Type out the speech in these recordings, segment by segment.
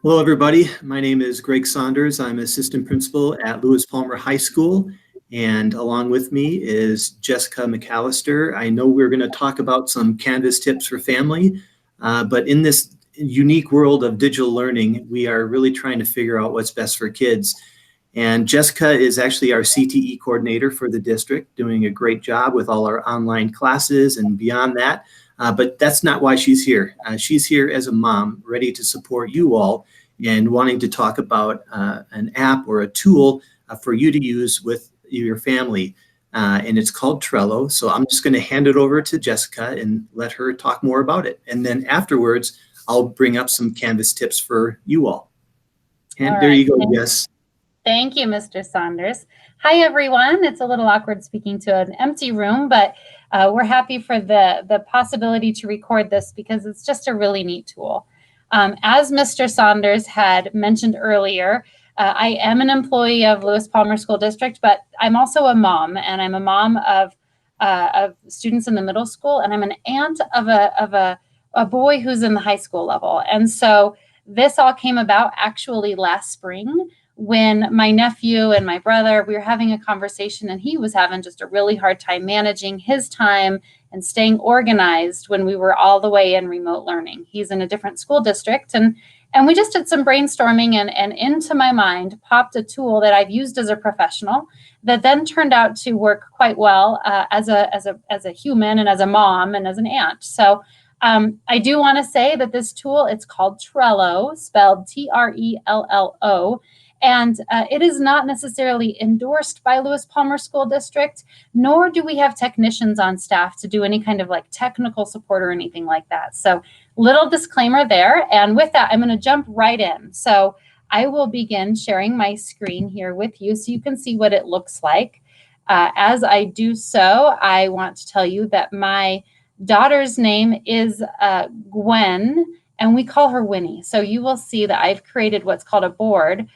Hello, everybody. My name is Greg Saunders. I'm assistant principal at Lewis Palmer High School, and along with me is Jessica McAllister. I know we're going to talk about some Canvas tips for family, but in this unique world of digital learning, we are really trying to figure out what's best for kids. And Jessica is actually our CTE coordinator for the district, doing a great job with all our online classes and beyond that. But that's not why she's here. She's here as a mom, ready to support you all and wanting to talk about an app or a tool for you to use with your family. And it's called Trello. So I'm just going to hand it over to Jessica and let her talk more about it. And then afterwards, I'll bring up some Canvas tips for you all. And there you go, Jess. Thank you, Mr. Saunders. Hi, everyone. It's a little awkward speaking to an empty room, but we're happy for the possibility to record this because it's just a really neat tool. As Mr. Saunders had mentioned earlier, I am an employee of Lewis Palmer School District, but I'm also a mom, and I'm a mom of students in the middle school, and I'm an aunt of a boy who's in the high school level. And so this all came about actually last spring, when my nephew and my brother, we were having a conversation, and he was having just a really hard time managing his time and staying organized when we were all the way in remote learning. He's in a different school district, and we just did some brainstorming, and into my mind popped a tool that I've used as a professional that then turned out to work quite well as a human and as a mom and as an aunt. So I do want to say that this tool, it's called Trello, spelled Trello. And it is not necessarily endorsed by Lewis Palmer School District, nor do we have technicians on staff to do any kind of like technical support or anything like that. So little disclaimer there. And with that, I'm going to jump right in. So I will begin sharing my screen here with you so you can see what it looks like. As I do so, I want to tell you that my daughter's name is Gwen, and we call her Winnie. So you will see that I've created what's called a board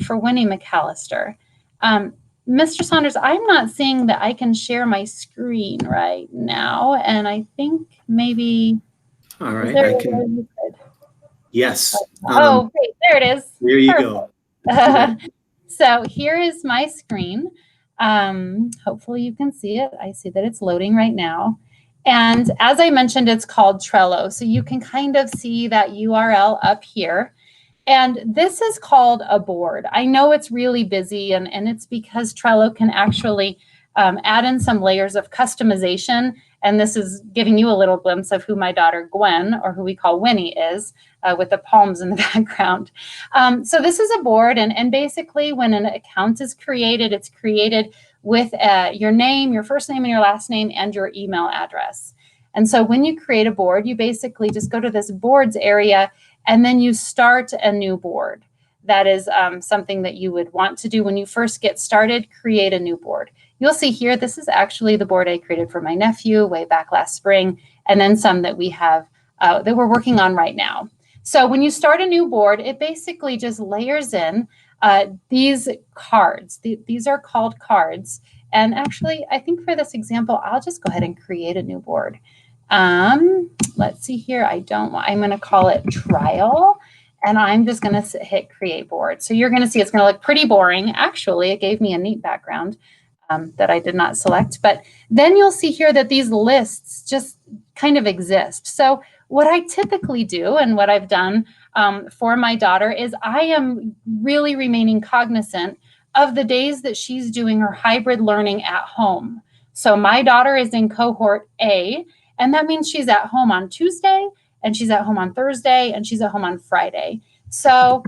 for Winnie McAllister. Mr. Saunders, I'm not seeing that I can share my screen right now, and I think maybe. All right, I can. Yes. Oh, great, there it is. There you go. So here is my screen. Hopefully you can see it. I see that it's loading right now. And as I mentioned, it's called Trello. So you can kind of see that URL up here. And this is called a board. I know it's really busy, and it's because Trello can actually add in some layers of customization. And this is giving you a little glimpse of who my daughter Gwen, or who we call Winnie, is with the palms in the background. So this is a board. And basically when an account is created, it's created with your name, your first name and your last name, and your email address. And so when you create a board, you basically just go to this boards area, and then you start a new board. That is something that you would want to do when you first get started, create a new board. You'll see here, this is actually the board I created for my nephew way back last spring, and then some that we have that we're working on right now. So when you start a new board, it basically just layers in these cards. These are called cards. And actually, I think for this example, I'll just go ahead and create a new board. Let's see here. I'm going to call it trial, and I'm just going to hit create board. So you're going to see it's going to look pretty boring. Actually, it gave me a neat background that I did not select, but then you'll see here that these lists just kind of exist. So what I typically do, and what I've done for my daughter, is I am really remaining cognizant of the days that she's doing her hybrid learning at home. So my daughter is in cohort A, and that means she's at home on Tuesday, and she's at home on Thursday, and she's at home on Friday. So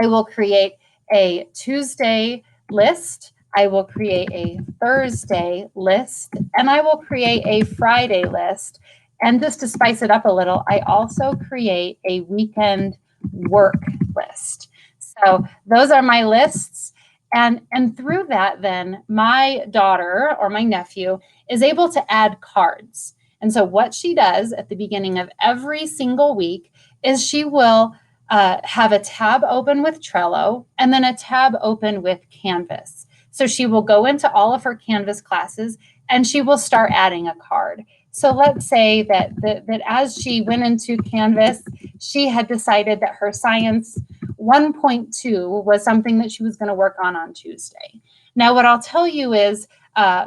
I will create a Tuesday list, I will create a Thursday list, and I will create a Friday list. And just to spice it up a little, I also create a weekend work list. So those are my lists. And through that, then my daughter or my nephew is able to add cards. And so what she does at the beginning of every single week is she will have a tab open with Trello and then a tab open with Canvas. So she will go into all of her Canvas classes and she will start adding a card. So let's say that as she went into Canvas, she had decided that her science 1.2 was something that she was going to work on Tuesday. Now, what I'll tell you is,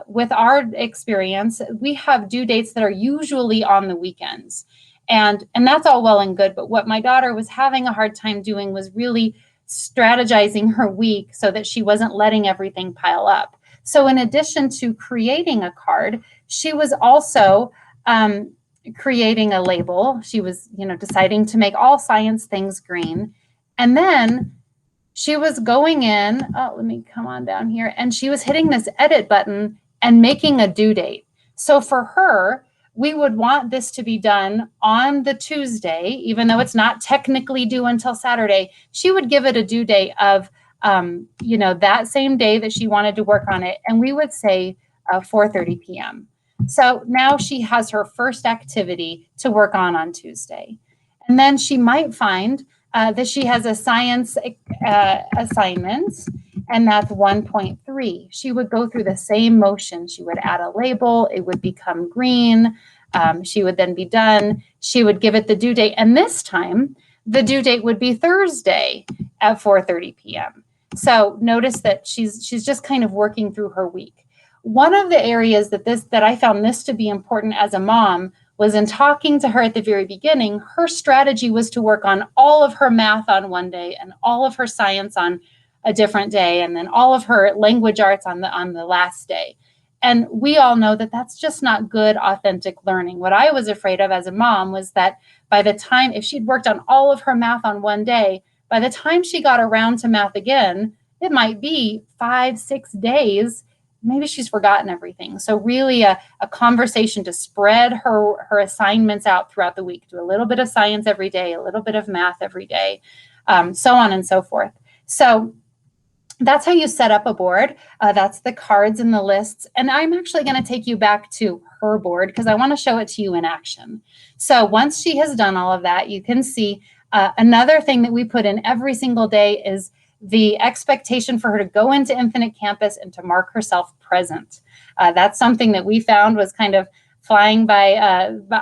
with our experience, we have due dates that are usually on the weekends. And that's all well and good. But what my daughter was having a hard time doing was really strategizing her week so that she wasn't letting everything pile up. So in addition to creating a card, she was also creating a label. She was, deciding to make all science things green. And then she was going in, let me come on down here, and she was hitting this edit button and making a due date. So for her, we would want this to be done on the Tuesday, even though it's not technically due until Saturday. She would give it a due date of, that same day that she wanted to work on it. And we would say 4:30 p.m. So now she has her first activity to work on Tuesday. And then she might find that she has a science assignment, and that's 1.3. She would go through the same motion. She would add a label. It would become green. She would then be done. She would give it the due date. And this time, the due date would be Thursday at 4:30 p.m. So notice that she's just kind of working through her week. One of the areas that I found this to be important as a mom was in talking to her at the very beginning. Her strategy was to work on all of her math on one day and all of her science on a different day, and then all of her language arts on the last day. And we all know that that's just not good, authentic learning. What I was afraid of as a mom was that by the time, if she'd worked on all of her math on one day, by the time she got around to math again, it might be 5-6 days. Maybe she's forgotten everything. So really a conversation to spread her assignments out throughout the week. Do a little bit of science every day, a little bit of math every day, so on and so forth. So that's how you set up a board. That's the cards and the lists. And I'm actually going to take you back to her board because I want to show it to you in action. So once she has done all of that, you can see another thing that we put in every single day is the expectation for her to go into Infinite Campus and to mark herself present. That's something that we found was kind of flying by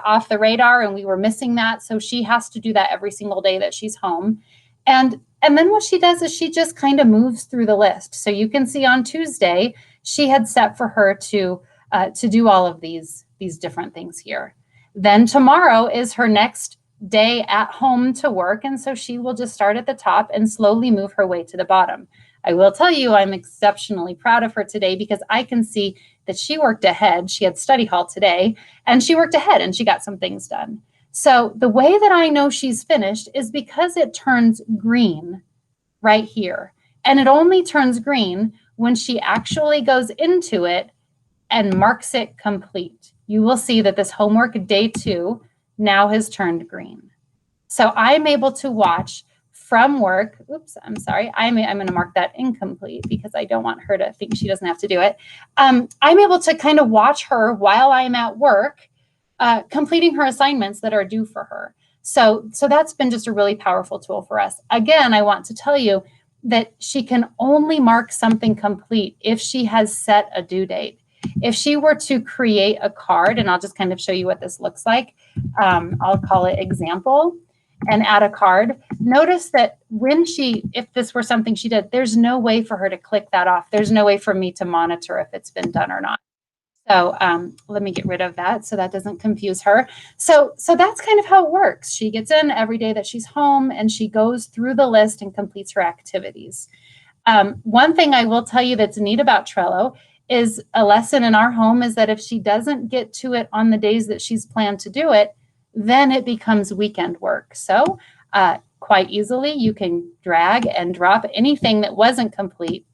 off the radar, and we were missing that. So she has to do that every single day that she's home. And then what she does is she just kind of moves through the list. So you can see on Tuesday, she had set for her to do all of these different things here. Then tomorrow is her next day at home to work. And so she will just start at the top and slowly move her way to the bottom. I will tell you, I'm exceptionally proud of her today because I can see that she worked ahead. She had study hall today and she worked ahead and she got some things done. So the way that I know she's finished is because it turns green right here. And it only turns green when she actually goes into it and marks it complete. You will see that this homework day 2 now has turned green. So I'm able to watch from work. Oops, I'm sorry. I'm going to mark that incomplete because I don't want her to think she doesn't have to do it. I'm able to kind of watch her while I'm at work, completing her assignments that are due for her. So that's been just a really powerful tool for us. Again, I want to tell you that she can only mark something complete if she has set a due date. If she were to create a card, and I'll just kind of show you what this looks like, I'll call it example and add a card. Notice that if this were something she did, there's no way for her to click that off. There's no way for me to monitor if it's been done or not. So let me get rid of that so that doesn't confuse her. So that's kind of how it works. She gets in every day that she's home and she goes through the list and completes her activities. One thing I will tell you that's neat about Trello is a lesson in our home is that if she doesn't get to it on the days that she's planned to do it, then it becomes weekend work. So quite easily, you can drag and drop anything that wasn't complete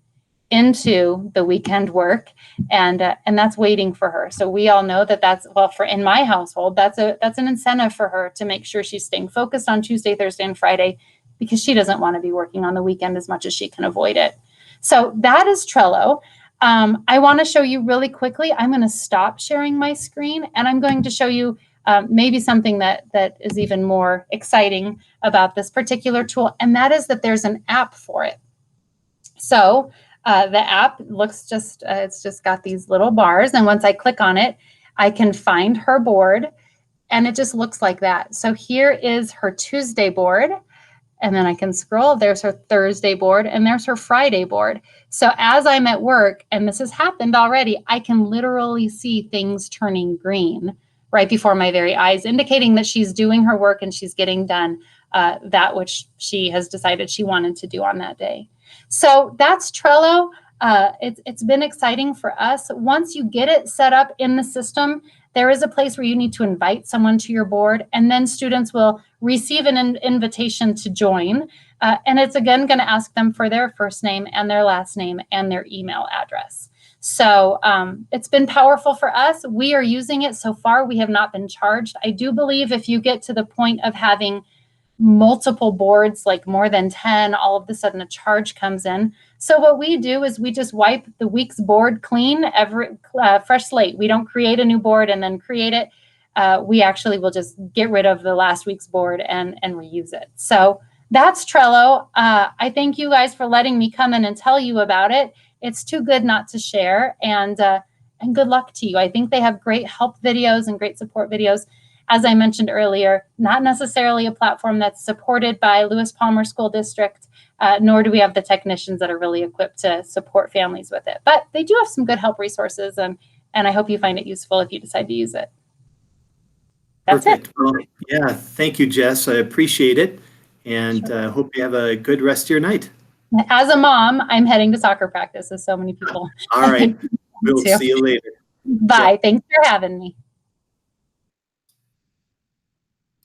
into the weekend work, and that's waiting for her. So we all know that that's, well, for in my household, that's an incentive for her to make sure she's staying focused on Tuesday, Thursday, and Friday, because she doesn't want to be working on the weekend as much as she can avoid it. So that is Trello. I want to show you really quickly. I'm going to stop sharing my screen, and I'm going to show you maybe something that is even more exciting about this particular tool, and that is that there's an app for it. So the app looks it's just got these little bars, and once I click on it, I can find her board, and it just looks like that. So here is her Tuesday board. And then I can scroll, there's her Thursday board, and there's her Friday board. So as I'm at work, and this has happened already, I can literally see things turning green right before my very eyes, indicating that she's doing her work and she's getting done that which she has decided she wanted to do on that day. So that's Trello. It's been exciting for us. Once you get it set up in the system, there is a place where you need to invite someone to your board, and then students will receive an invitation to join. And it's again going to ask them for their first name and their last name and their email address. So it's been powerful for us. We are using it so far. We have not been charged. I do believe if you get to the point of having multiple boards, like more than 10, all of a sudden a charge comes in. So what we do is we just wipe the week's board clean, every fresh slate. We don't create a new board and then create it. We actually will just get rid of the last week's board and reuse it. So that's Trello. I thank you guys for letting me come in and tell you about it. It's too good not to share, and good luck to you. I think they have great help videos and great support videos. As I mentioned earlier, not necessarily a platform that's supported by Lewis Palmer School District, nor do we have the technicians that are really equipped to support families with it. But they do have some good help resources, and I hope you find it useful if you decide to use it. That's Perfect. it. Well, yeah, thank you, Jess. I appreciate it, and hope you have a good rest of your night. As a mom, I'm heading to soccer practice, as so many people. All right. We'll see you later. Bye. Yep. Thanks for having me.